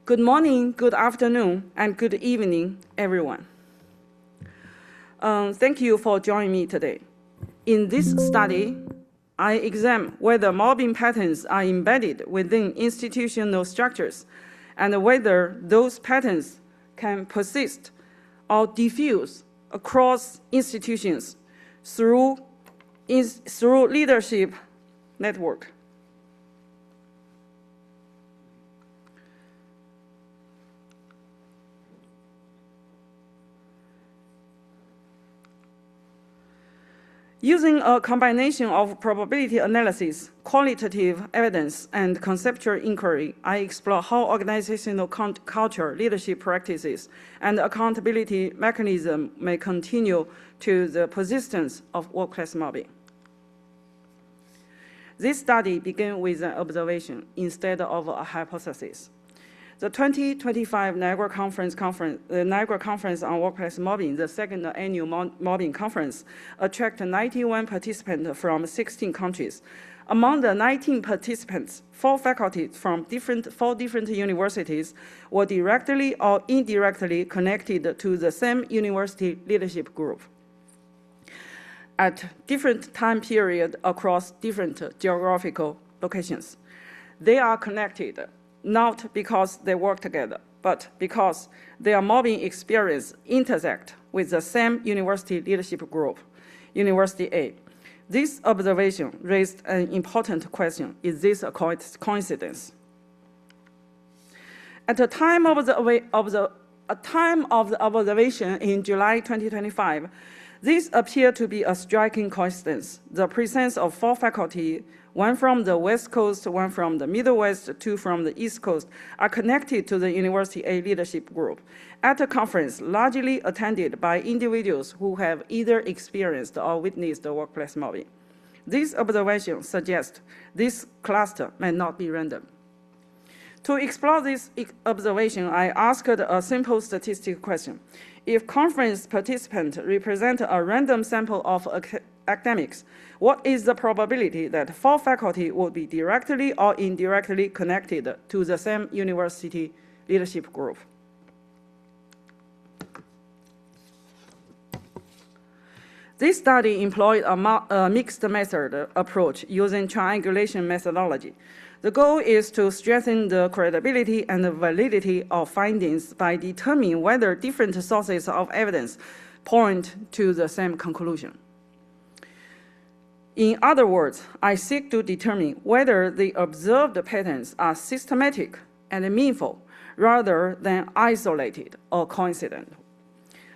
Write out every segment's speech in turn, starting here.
Good morning, good afternoon, and good evening, everyone. Thank you for joining me today. In this study, I examine whether mobbing patterns are embedded within institutional structures and whether those patterns can persist or diffuse across institutions through leadership network. Using a combination of probability analysis, qualitative evidence, and conceptual inquiry, I explore how organizational culture, leadership practices, and accountability mechanism may continue to the persistence of workplace mobbing. This study began with an observation instead of a hypothesis. The 2025 Niagara Conference on Workplace Mobbing, the second annual mobbing conference, attracted 91 participants from 16 countries. Among the 19 participants, 4 faculty from 4 different universities were directly or indirectly connected to the same university leadership group at different time periods across different geographical locations. They are connected not because they work together, but because their mobbing experience intersect with the same university leadership group, University A. This observation raised an important question: is this a coincidence? At the time of the observation in July 2025, this appeared to be a striking coincidence. The presence of 4 faculty, one from the West Coast, one from the Middle West, 2 from the East Coast, are connected to the University A leadership group at a conference largely attended by individuals who have either experienced or witnessed workplace mobbing. This observation suggests this cluster may not be random. To explore this observation, I asked a simple statistical question. If conference participants represent a random sample of academics, what is the probability that 4 faculty would be directly or indirectly connected to the same university leadership group? This study employed a mixed method approach using triangulation methodology. The goal is to strengthen the credibility and the validity of findings by determining whether different sources of evidence point to the same conclusion. In other words, I seek to determine whether the observed patterns are systematic and meaningful rather than isolated or coincident.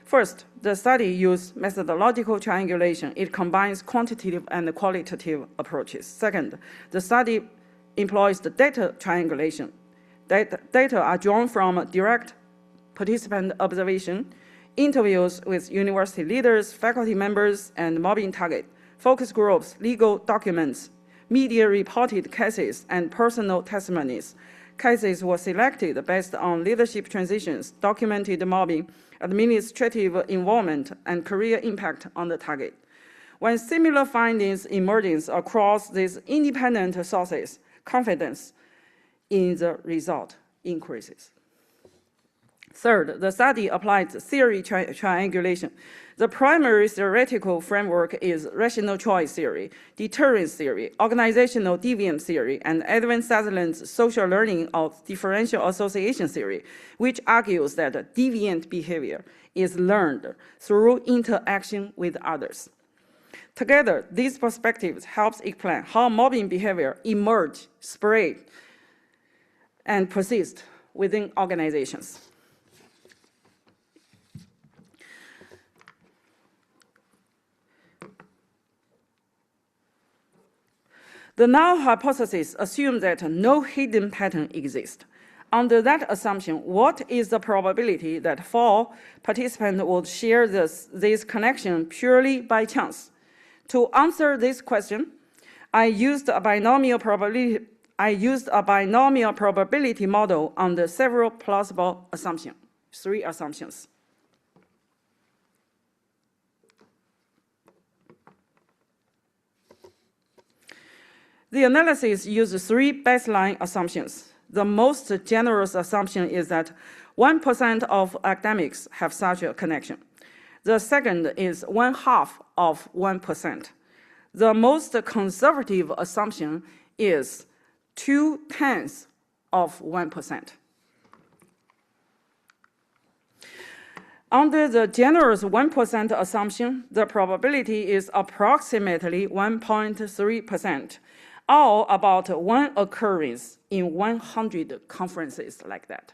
First, the study used methodological triangulation. It combines quantitative and qualitative approaches. Second, the study employs the data triangulation. Data are drawn from direct participant observation, interviews with university leaders, faculty members, and mobbing target, focus groups, legal documents, media-reported cases, and personal testimonies. Cases were selected based on leadership transitions, documented mobbing, administrative involvement, and career impact on the target. When similar findings emerge across these independent sources, confidence in the result increases. Third, the study applied theory triangulation. The primary theoretical framework is rational choice theory, deterrence theory, organizational deviance theory, and Edwin Sutherland's social learning of differential association theory, which argues that deviant behavior is learned through interaction with others. Together, these perspectives help explain how mobbing behavior emerge, spread, and persist within organizations. The null hypothesis assumes that no hidden pattern exists. Under that assumption, what is the probability that 4 participants would share this connection purely by chance? To answer this question, I used a binomial probability model under several plausible assumptions, 3 assumptions. The analysis used 3 baseline assumptions. The most generous assumption is that 1% of academics have such a connection. The second is 1/2 of 1%. The most conservative assumption is 2/10 of 1%. Under the generous 1% assumption, the probability is approximately 1.3%, or about one occurrence in 100 conferences like that.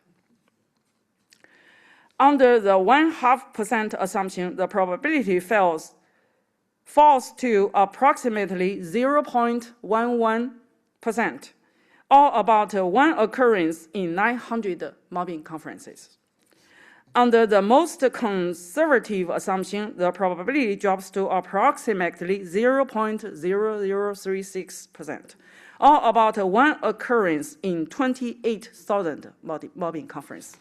Under the 1/2% assumption, the probability falls to approximately 0.11%, or about one occurrence in 900 mobbing conferences. Under the most conservative assumption, the probability drops to approximately 0.0036%, or about one occurrence in 28,000 mobbing conference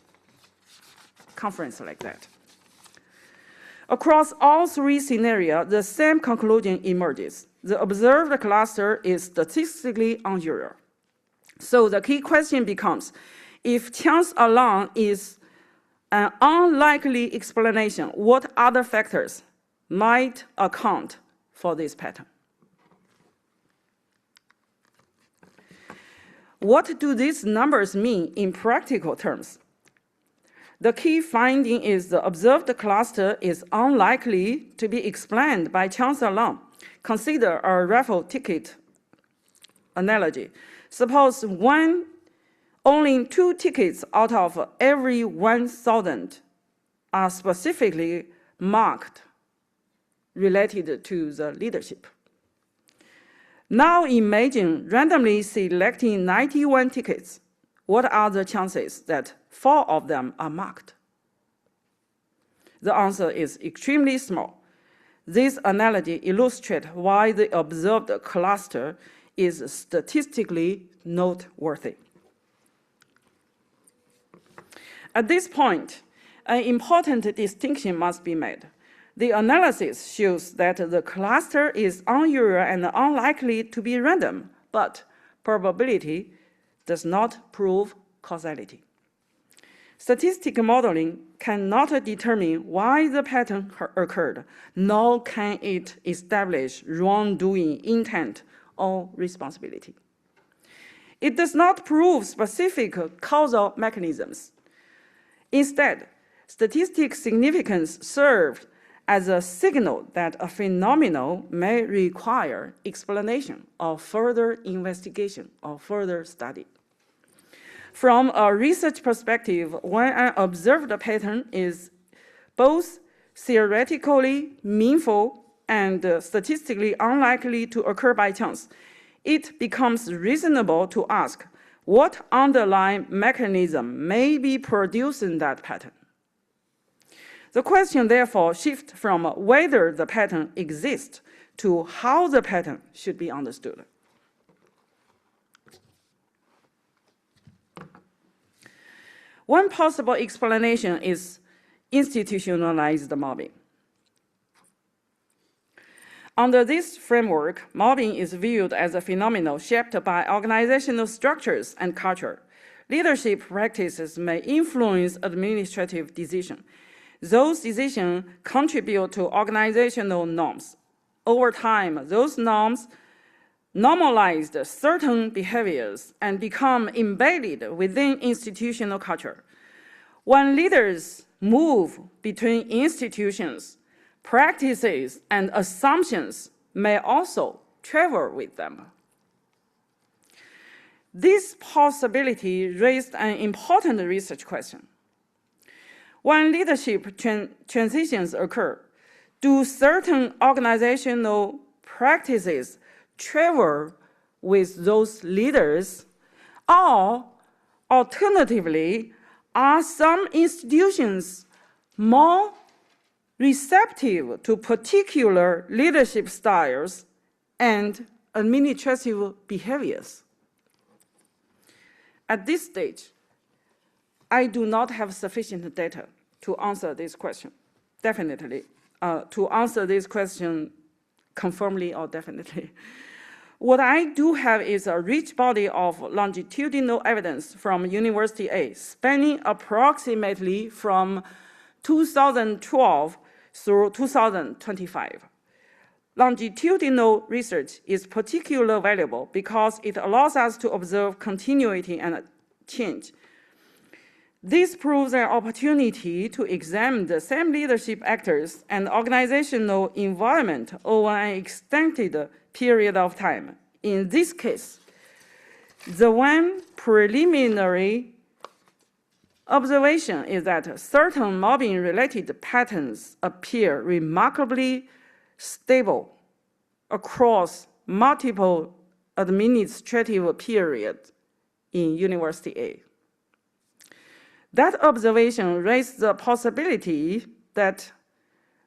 like that. Across all three scenarios, the same conclusion emerges. The observed cluster is statistically unusual. So the key question becomes, if chance alone is an unlikely explanation, what other factors might account for this pattern? What do these numbers mean in practical terms? The key finding is the observed cluster is unlikely to be explained by chance alone. Consider a raffle ticket analogy. Suppose only 2 tickets out of every 1,000 are specifically marked related to the leadership. Now imagine randomly selecting 91 tickets. What are the chances that 4 of them are marked? The answer is extremely small. This analogy illustrates why the observed cluster is statistically noteworthy. At this point, an important distinction must be made. The analysis shows that the cluster is unusual and unlikely to be random, but probability does not prove causality. Statistical modeling cannot determine why the pattern occurred, nor can it establish wrongdoing intent or responsibility. It does not prove specific causal mechanisms. Instead, statistical significance serves as a signal that a phenomenon may require explanation or further investigation or further study. From a research perspective, when an observed pattern is both theoretically meaningful and statistically unlikely to occur by chance, it becomes reasonable to ask what underlying mechanism may be producing that pattern. The question therefore shifts from whether the pattern exists to how the pattern should be understood. One possible explanation is institutionalized mobbing. Under this framework, mobbing is viewed as a phenomenon shaped by organizational structures and culture. Leadership practices may influence administrative decisions. Those decisions contribute to organizational norms. Over time, those norms normalized certain behaviors and become embedded within institutional culture. When leaders move between institutions, practices and assumptions may also travel with them. This possibility raised an important research question. When leadership transitions occur, do certain organizational practices travel with those leaders, or alternatively, are some institutions more receptive to particular leadership styles and administrative behaviors? At this stage, I do not have sufficient data to answer this question, definitely, to answer this question conformably or definitely. What I do have is a rich body of longitudinal evidence from University A, spanning approximately from 2012 through 2025. Longitudinal research is particularly valuable because it allows us to observe continuity and change. This proves an opportunity to examine the same leadership actors and organizational environment over an extended period of time. In this case, the one preliminary observation is that certain mobbing-related patterns appear remarkably stable across multiple administrative periods in University A. That observation raised the possibility that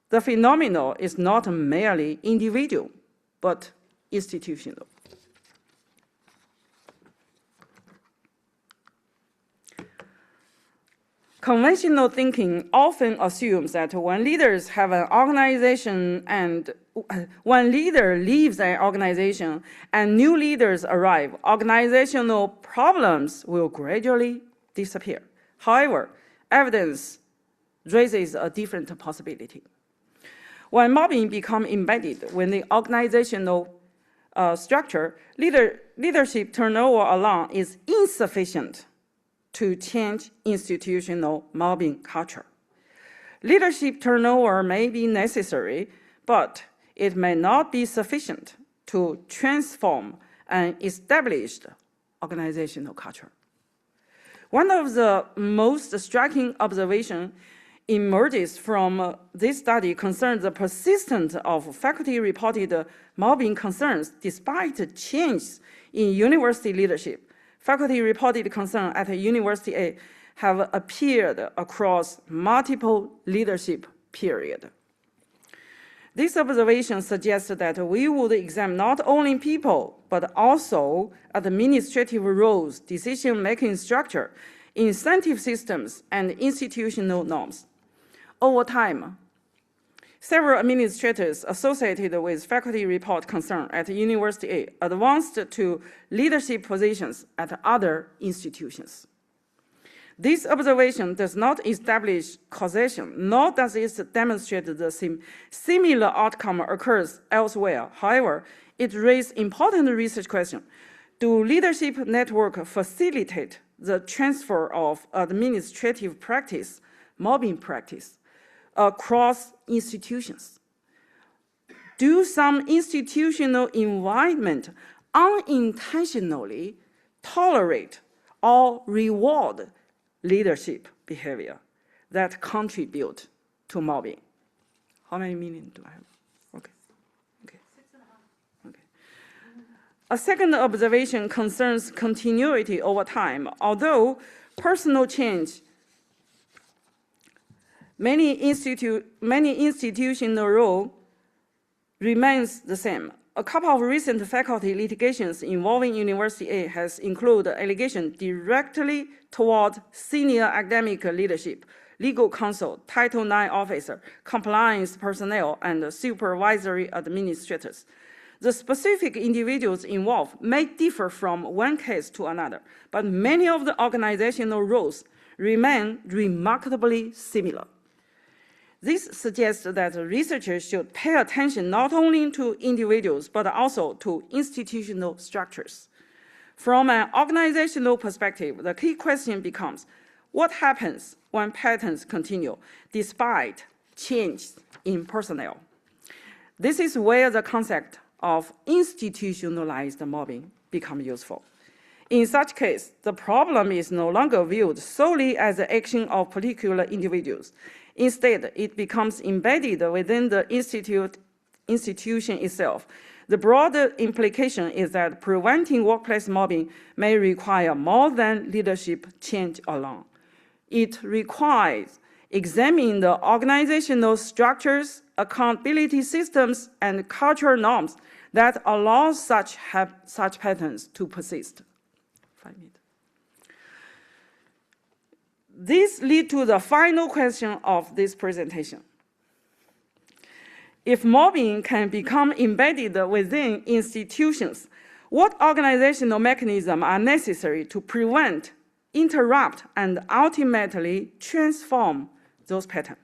the phenomenon is not merely individual, but institutional. Conventional thinking often assumes that when leaders have an organization and when leader leaves an organization and new leaders arrive, organizational problems will gradually disappear. However, evidence raises a different possibility. When mobbing becomes embedded within the organizational structure, leadership turnover alone is insufficient to change institutional mobbing culture. Leadership turnover may be necessary, but it may not be sufficient to transform an established organizational culture. One of the most striking observations emerges from this study concerns the persistence of faculty-reported mobbing concerns despite changes in university leadership. Faculty-reported concerns at University A have appeared across multiple leadership periods. This observation suggests that we would examine not only people, but also administrative roles, decision-making structure, incentive systems, and institutional norms. Over time, several administrators associated with faculty report concern at University A advanced to leadership positions at other institutions. This observation does not establish causation, nor does it demonstrate the similar outcome occurs elsewhere. However, it raises important research questions. Do leadership networks facilitate the transfer of administrative practice, mobbing practice, across institutions? Do some institutional environment unintentionally tolerate or reward leadership behavior that contribute to mobbing? How many minutes do I have? Okay. 6.5. Okay. A second observation concerns continuity over time. Although personal change, many institutional role remains the same. A couple of recent faculty litigations involving University A has included allegations directly toward senior academic leadership, legal counsel, Title IX officer, compliance personnel, and supervisory administrators. The specific individuals involved may differ from one case to another, but many of the organizational roles remain remarkably similar. This suggests that researchers should pay attention not only to individuals, but also to institutional structures. From an organizational perspective, the key question becomes, what happens when patterns continue despite change in personnel? This is where the concept of institutionalized mobbing becomes useful. In such case, the problem is no longer viewed solely as the action of particular individuals. Instead, it becomes embedded within the institution itself. The broader implication is that preventing workplace mobbing may require more than leadership change alone. It requires examining the organizational structures, accountability systems, and cultural norms that allow such patterns to persist. 5 minutes. This leads to the final question of this presentation. If mobbing can become embedded within institutions, What organizational mechanisms are necessary to prevent, interrupt, and ultimately transform those patterns?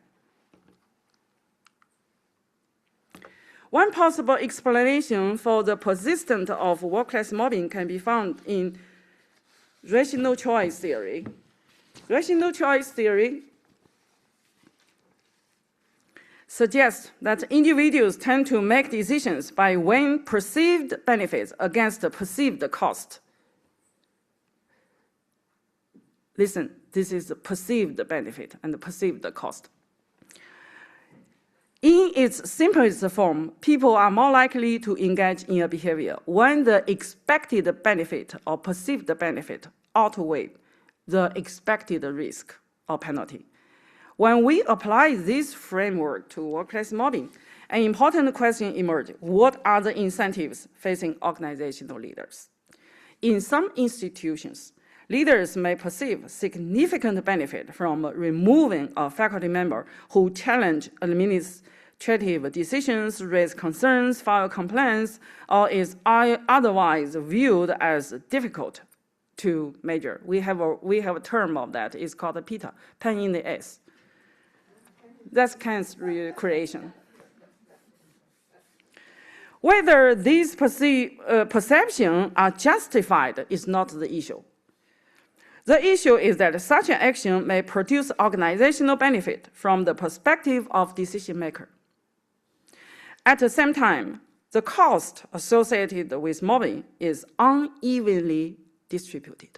One possible explanation for the persistence of workplace mobbing can be found in rational choice theory. Rational choice theory suggests that individuals tend to make decisions by weighing perceived benefits against the perceived cost. Listen, this is the perceived benefit and the perceived cost. In its simplest form, people are more likely to engage in a behavior when the expected benefit or perceived benefit outweigh the expected risk or penalty. When we apply this framework to workplace mobbing, an important question emerges. What are the incentives facing organizational leaders? In some institutions, leaders may perceive significant benefit from removing a faculty member who challenge administrative decisions, raise concerns, file complaints, or is otherwise viewed as difficult to measure. We have a term of that. It's called a PITA, pain in the ass. That's Kant's creation. Whether these perceptions are justified is not the issue. The issue is that such an action may produce organizational benefit from the perspective of decision maker. At the same time, the cost associated with mobbing is unevenly distributed.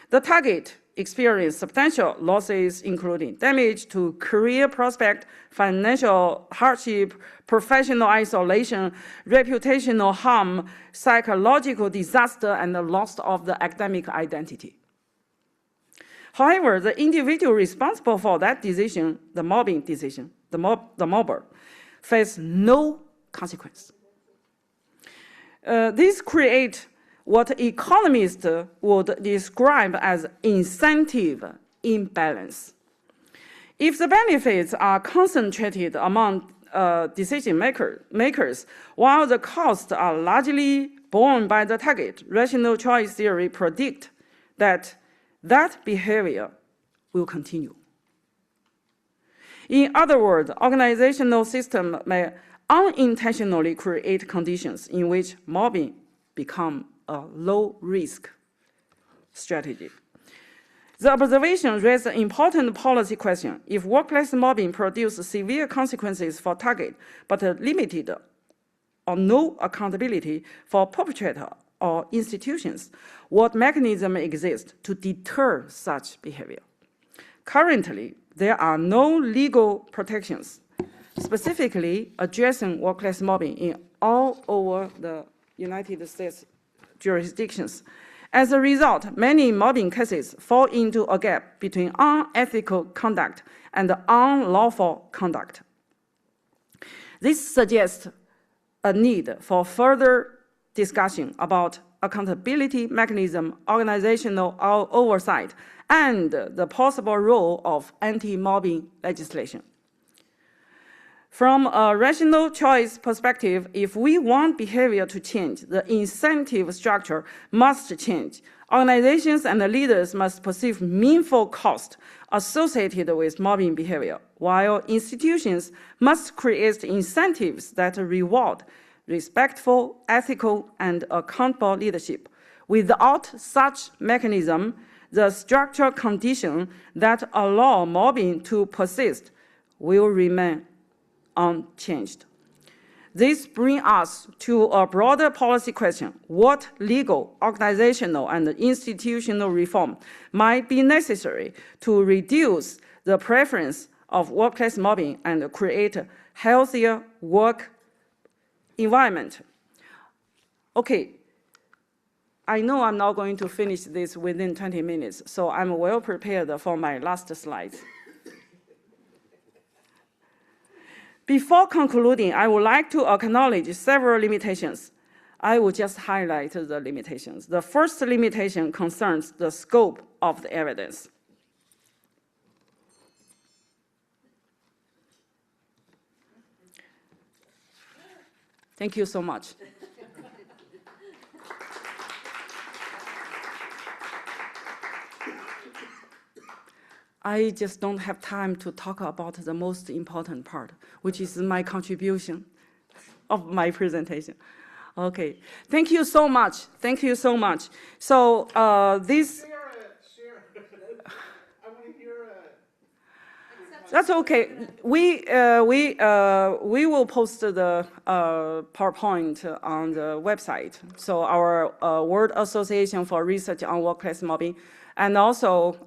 The target experienced substantial losses, including damage to career prospect, financial hardship, professional isolation, reputational harm, psychological disaster, and the loss of the academic identity. However, the individual responsible for that decision, the mobbing decision, the mobber, face no consequence. This creates what economists would describe as incentive imbalance. If the benefits are concentrated among decision makers, while the costs are largely borne by the target, rational choice theory predicts that that behavior will continue. In other words, organizational systems may unintentionally create conditions in which mobbing becomes a low-risk strategy. The observation raises an important policy question. If workplace mobbing produces severe consequences for target, but limited or no accountability for perpetrator or institutions, what mechanism exists to deter such behavior? Currently, there are no legal protections specifically addressing workplace mobbing in all over the United States jurisdictions. As a result, many mobbing cases fall into a gap between unethical conduct and unlawful conduct. This suggests a need for further discussion about accountability mechanism, organizational oversight, and the possible role of anti-mobbing legislation. From a rational choice perspective, if we want behavior to change, the incentive structure must change. Organizations and leaders must perceive meaningful cost associated with mobbing behavior, while institutions must create incentives that reward respectful, ethical, and accountable leadership. Without such mechanism, the structural conditions that allow mobbing to persist will remain unchanged. This brings us to a broader policy question. What legal, organizational, and institutional reform might be necessary to reduce the prevalence of workplace mobbing and create a healthier work environment? Okay, I know I'm not going to finish this within 20 minutes, so I'm well prepared for my last slides. Before concluding, I would like to acknowledge several limitations. I will just highlight the limitations. The first limitation concerns the scope of the evidence. Thank you so much. I just don't have time to talk about the most important part, which is my contribution of my presentation. Okay, thank you so much. Thank you so much. So this. Share it. I want to hear it. That's okay. We will post the PowerPoint on the website. So our World Association for Research on Workplace Mobbing. And also,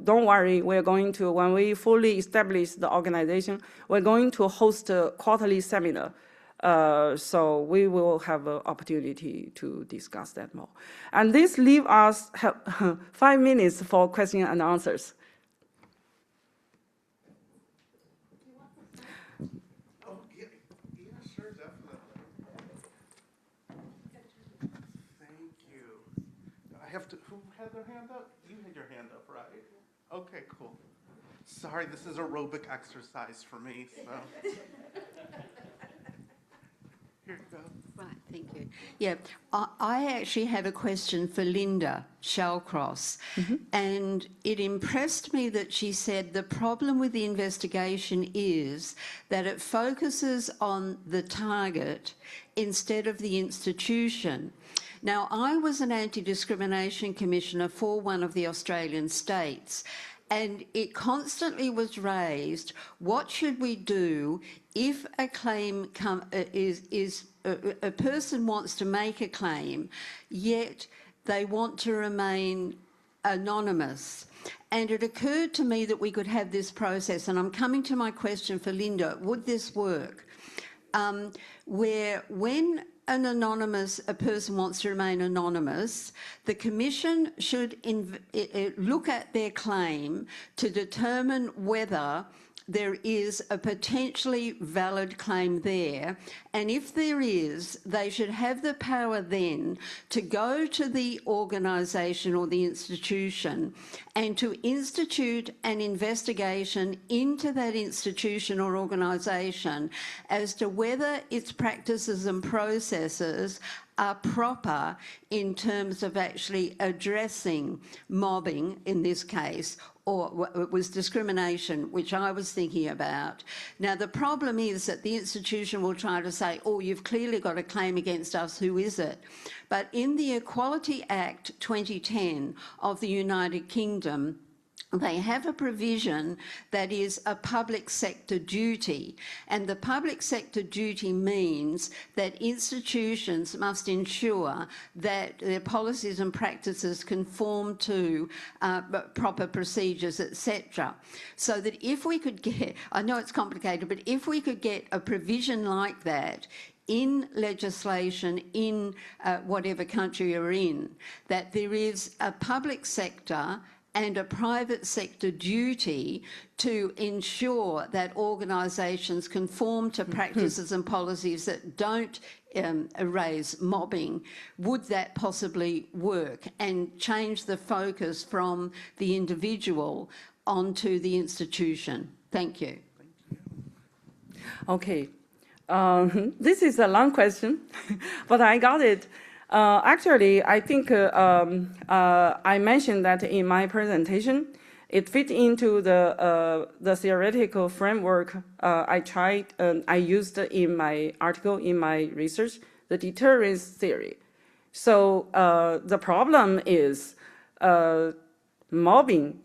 don't worry, we're going to, when we fully establish the organization, we're going to host a quarterly seminar. So we will have an opportunity to discuss that more. And this leaves us 5 minutes for questions and answers. Oh, yeah, sure, definitely. Thank you. I have to, who had their hand up? You had your hand up, right? Okay, cool. Sorry, this is aerobic exercise for me, so. Here you go. Right, thank you. Yeah, I actually have a question for Linda Shallcross, and it impressed me that she said the problem with the investigation is that it focuses on the target instead of the institution. Now, I was an anti-discrimination commissioner for one of the Australian states, and it constantly was raised, what should we do if a claim a person wants to make a claim, yet they want to remain anonymous? And it occurred to me that we could have this process, and I'm coming to my question for Linda, would this work? Where when a person wants to remain anonymous, the Commission should look at their claim to determine whether there is a potentially valid claim there, and if there is, they should have the power then to go to the organisation or the institution and to institute an investigation into that institution or organisation as to whether its practices and processes are proper in terms of actually addressing mobbing in this case, or it was discrimination, which I was thinking about. Now, the problem is that the institution will try to say, oh, you've clearly got a claim against us, who is it? But in the Equality Act 2010 of the United Kingdom, they have a provision that is a public sector duty, and the public sector duty means that institutions must ensure that their policies and practices conform to proper procedures, etc. So that if we could get, I know it's complicated, but if we could get a provision like that in legislation in whatever country you're in, that there is a public sector and a private sector duty to ensure that organisations conform to practices and policies that don't erase mobbing, would that possibly work and change the focus from the individual onto the institution? Thank you. Okay. This is a long question, but I got it. Actually, I think I mentioned that in my presentation. It fit into the theoretical framework I used in my article, in my research, the deterrence theory. So the problem is mobbing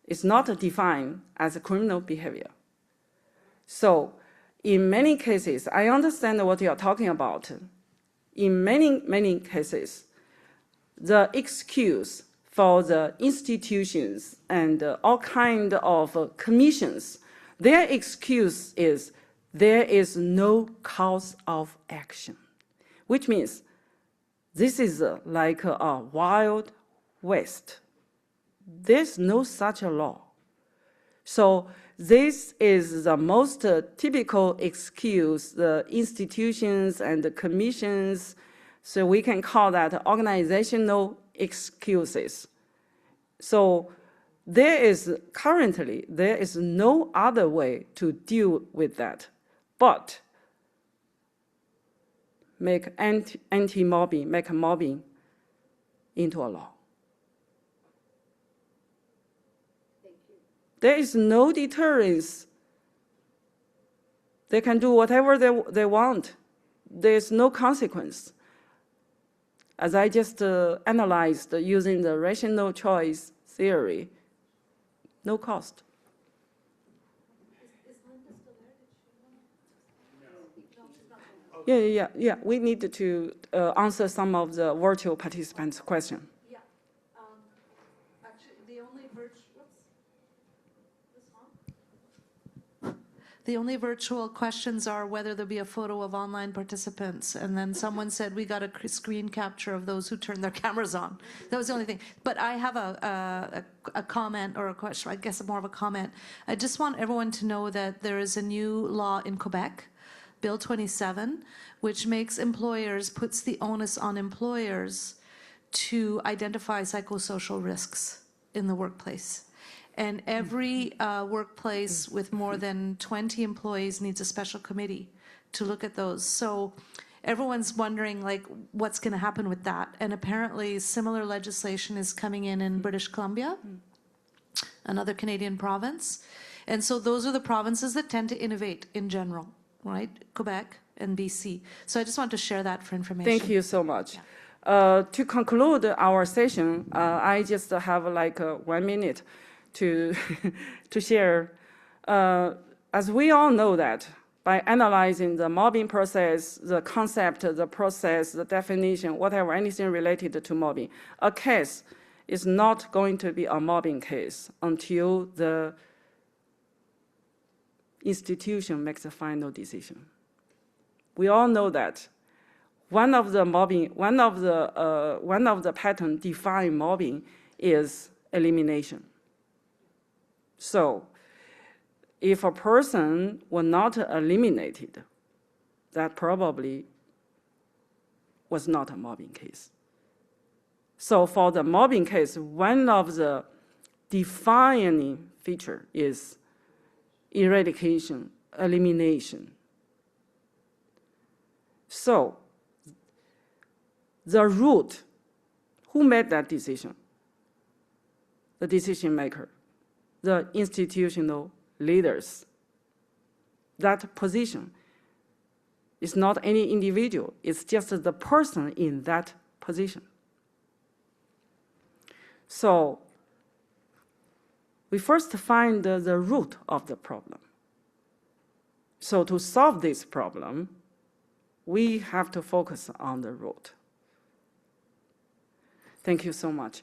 is not defined as a criminal behavior. So in many cases, I understand what you are talking about. In many cases, the excuse for the institutions and all kinds of commissions, their excuse is there is no cause of action, which means this is like a wild west. There's no such a law. So this is the most typical excuse the institutions and the commissions, so we can call that organizational excuses. So currently there is no other way to deal with that but make anti-mobbing, make mobbing into a law. Thank There is no deterrence. They can do whatever they want. There's no consequence. As I just analyzed using the rational choice theory, no cost. Yeah. We need to answer some of the virtual participants' questions. Yeah. Actually, the only virtual questions are whether there'll be a photo of online participants. And then someone said we got a screen capture of those who turned their cameras on. That was the only thing. But I have a comment or a question, I guess more of a comment. I just want everyone to know that there is a new law in Quebec, Bill 27, which puts the onus on employers to identify psychosocial risks in the workplace. And every workplace with more than 20 employees needs a special committee to look at those. So everyone's wondering, like, what's going to happen with that? And apparently similar legislation is coming in British Columbia, another Canadian province. And so those are the provinces that tend to innovate in general, right? Quebec and BC. So I just want to share that for information. Thank you so much. Yeah. To conclude our session, I just have like 1 minute to share. As we all know that by analyzing the mobbing process, the concept, the process, the definition, whatever, anything related to mobbing, a case is not going to be a mobbing case until the institution makes a final decision. We all know that one of the pattern define mobbing is elimination. So if a person were not eliminated, that probably was not a mobbing case. So for the mobbing case, one of the defining feature is eradication, elimination. So the root, who made that decision? The decision maker, the institutional leaders. That position is not any individual, it's just the person in that position. So we first find the root of the problem. So to solve this problem, we have to focus on the root. Thank you so much.